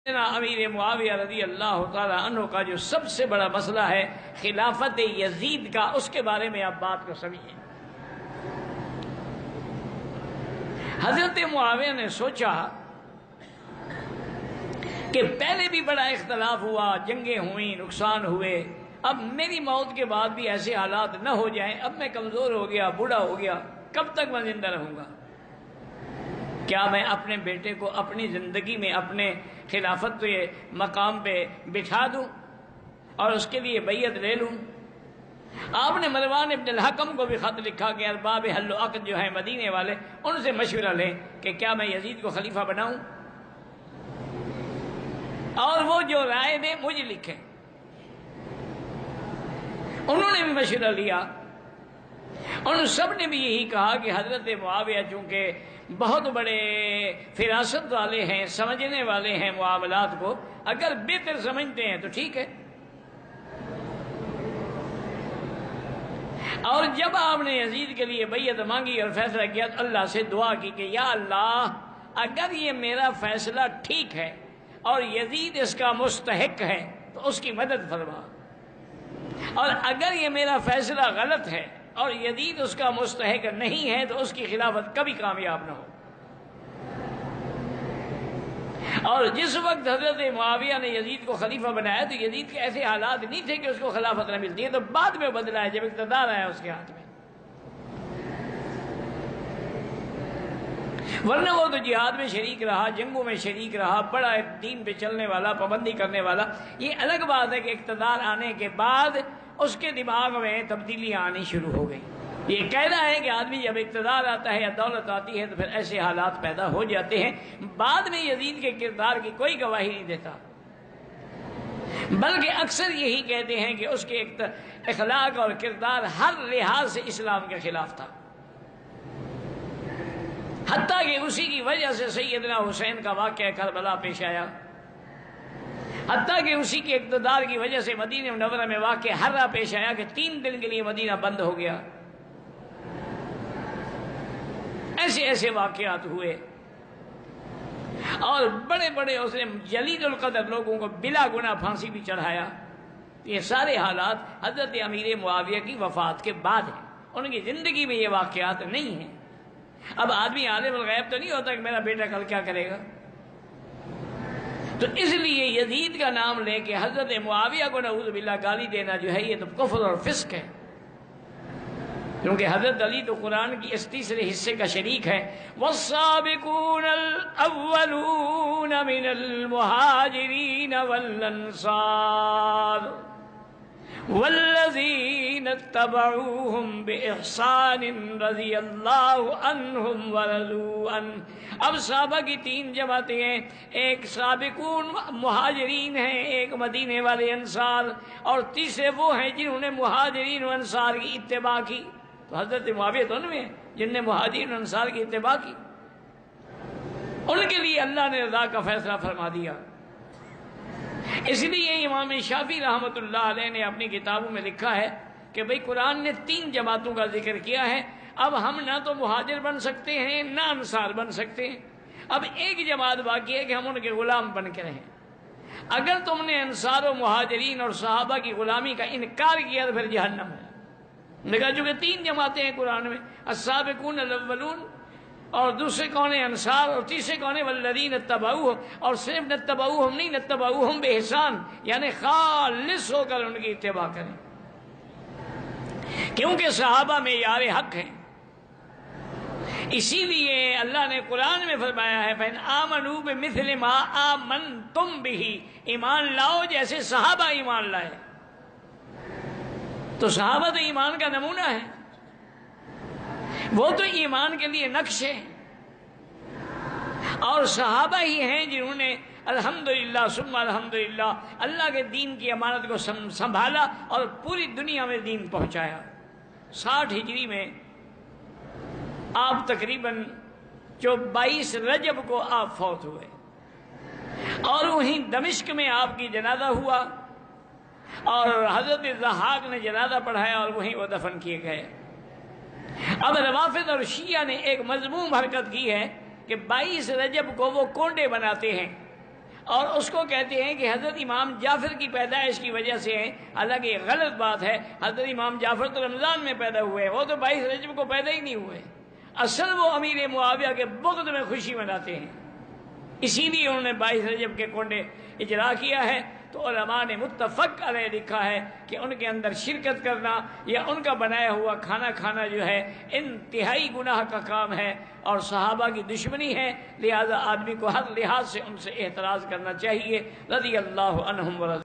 امیر معاویہ رضی اللہ تعالی عنہ کا جو سب سے بڑا مسئلہ ہے خلافت یزید کا، اس کے بارے میں آپ بات کو سمجھیں۔ حضرت معاویہ نے سوچا کہ پہلے بھی بڑا اختلاف ہوا، جنگیں ہوئیں، نقصان ہوئے، اب میری موت کے بعد بھی ایسے حالات نہ ہو جائیں، اب میں کمزور ہو گیا، بوڑھا ہو گیا، کب تک میں زندہ رہوں گا؟ کیا میں اپنے بیٹے کو اپنی زندگی میں اپنے خلافت کے مقام پہ بٹھا دوں اور اس کے لیے بیعت لے لوں؟ آپ نے مروان ابن الحکم کو بھی خط لکھا کہ ارباب حل و عقد جو ہیں مدینے والے، ان سے مشورہ لیں کہ کیا میں یزید کو خلیفہ بناؤں، اور وہ جو رائے دیں مجھے لکھیں۔ انہوں نے بھی مشورہ لیا، ان سب نے بھی یہی کہا کہ حضرت معاویہ چونکہ بہت بڑے فراست والے ہیں، سمجھنے والے ہیں معاملات کو، اگر بہتر سمجھتے ہیں تو ٹھیک ہے۔ اور جب آپ نے یزید کے لیے بیعت مانگی اور فیصلہ کیا تو اللہ سے دعا کی کہ یا اللہ، اگر یہ میرا فیصلہ ٹھیک ہے اور یزید اس کا مستحق ہے تو اس کی مدد فرما، اور اگر یہ میرا فیصلہ غلط ہے اور یزید اس کا مستحق نہیں ہے تو اس کی خلافت کبھی کامیاب نہ ہو۔ اور جس وقت حضرت معاویہ نے یزید کو خلیفہ بنایا تو یزید کے ایسے حالات نہیں تھے کہ اس کو خلافت نہ ملتی ہے، تو بعد میں بدلا ہے جب اقتدار آیا اس کے ہاتھ میں، ورنہ وہ تو جہاد میں شریک رہا، جنگوں میں شریک رہا، بڑا دین پہ چلنے والا، پابندی کرنے والا۔ یہ الگ بات ہے کہ اقتدار آنے کے بعد اس کے دماغ میں تبدیلیاں آنی شروع ہو گئی۔ یہ کہنا ہے کہ آدمی جب اقتدار آتا ہے یا دولت آتی ہے تو پھر ایسے حالات پیدا ہو جاتے ہیں۔ بعد میں یزید کے کردار کی کوئی گواہی نہیں دیتا، بلکہ اکثر یہی کہتے ہیں کہ اس کے اخلاق اور کردار ہر لحاظ سے اسلام کے خلاف تھا، حتیٰ کہ اسی کی وجہ سے سیدنا حسین کا واقعہ کربلا پیش آیا، حتیٰ کہ اسی کے اقتدار کی وجہ سے مدینہ منورہ میں واقعہ حرہ پیش آیا کہ 3 دن کے لیے مدینہ بند ہو گیا۔ ایسے واقعات ہوئے، اور بڑے بڑے اس نے جلیل القدر لوگوں کو بلا گناہ پھانسی بھی چڑھایا۔ یہ سارے حالات حضرت امیر معاویہ کی وفات کے بعد ہیں، ان کی زندگی میں یہ واقعات نہیں ہیں۔ اب آدمی عالم الغیب تو نہیں ہوتا کہ میرا بیٹا کل کیا کرے گا، تو اس لیے یزید کا نام لے کے حضرت معاویہ کو نعوذ باللہ گالی دینا جو ہے یہ تو کفر اور فسق ہے، کیونکہ حضرت علی تو قرآن کی اس تیسرے حصے کا شریک ہے۔ والسابقون الاولون من المہاجرین والانصار والذین اتبعوہم بإحسان رضی اللہ عنہم ورضوا عنہ۔ اب صحابہ کی 3 جماعتیں ہیں، ایک سابقون مہاجرین ہیں، ایک مدینے والے انصار، اور تیسرے وہ ہیں جنہوں نے مہاجرین و انصار کی اتباع کی۔ تو حضرت معاویہ تو ان میں ہیں جن نے مہاجرین و انصار کی اتباع کی، ان کے لیے اللہ نے رضا کا فیصلہ فرما دیا۔ اس لیے امام شافعی رحمۃ اللہ علیہ نے اپنی کتابوں میں لکھا ہے کہ بھئی قرآن نے 3 جماعتوں کا ذکر کیا ہے، اب ہم نہ تو مہاجر بن سکتے ہیں نہ انصار بن سکتے ہیں، اب ایک جماعت باقی ہے کہ ہم ان کے غلام بن کے رہیں۔ اگر تم نے انصار و مہاجرین اور صحابہ کی غلامی کا انکار کیا تو پھر جہنم ہے۔ دیکھا چونکہ 3 جماعتیں ہیں قرآن میں، السابقون الاولون، اور دوسرے کون ہیں انصار، اور تیسرے کون ہیں والذین اتبعوہم، اور صرف نتبعوہم نہیں، نتبعوہم بإحسان، یعنی خالص ہو کر ان کی اتباع کریں، کیونکہ صحابہ معیار حق ہیں۔ اسی لیے اللہ نے قرآن میں فرمایا ہے فَإِنْ آمَنُوا بِمِثْلِ مَا آمَنْتُمْ بِهِ، ایمان لاؤ جیسے صحابہ ایمان لائے۔ تو صحابہ تو ایمان کا نمونہ ہے، وہ تو ایمان کے لیے نقش ہے، اور صحابہ ہی ہیں جنہوں نے الحمدللہ ثم الحمدللہ اللہ کے دین کی امانت کو سنبھالا اور پوری دنیا میں دین پہنچایا۔ 60 ہجری میں آپ تقریباً 22 رجب کو آپ فوت ہوئے، اور وہیں دمشق میں آپ کی جنازہ ہوا، اور حضرت ضحاک نے جنازہ پڑھایا اور وہیں وہ دفن کیے گئے۔ اب روافض اور شیعہ نے ایک مذموم حرکت کی ہے کہ 22 رجب کو وہ کونڈے بناتے ہیں اور اس کو کہتے ہیں کہ حضرت امام جعفر کی پیدائش کی وجہ سے ہے، حالانکہ یہ غلط بات ہے۔ حضرت امام جعفر تو رمضان میں پیدا ہوئے، وہ تو 22 رجب کو پیدا ہی نہیں ہوئے۔ اصل وہ امیر معاویہ کے بغض میں خوشی مناتے ہیں، اسی لیے انہوں نے 22 رجب کے کنڈے اجرا کیا ہے۔ تو علماء نے متفق علیہ لکھا ہے کہ ان کے اندر شرکت کرنا یا ان کا بنایا ہوا کھانا کھانا جو ہے انتہائی گناہ کا کام ہے اور صحابہ کی دشمنی ہے، لہذا آدمی کو ہر لحاظ سے ان سے احتراز کرنا چاہیے رضی اللہ عنہم ورضوان۔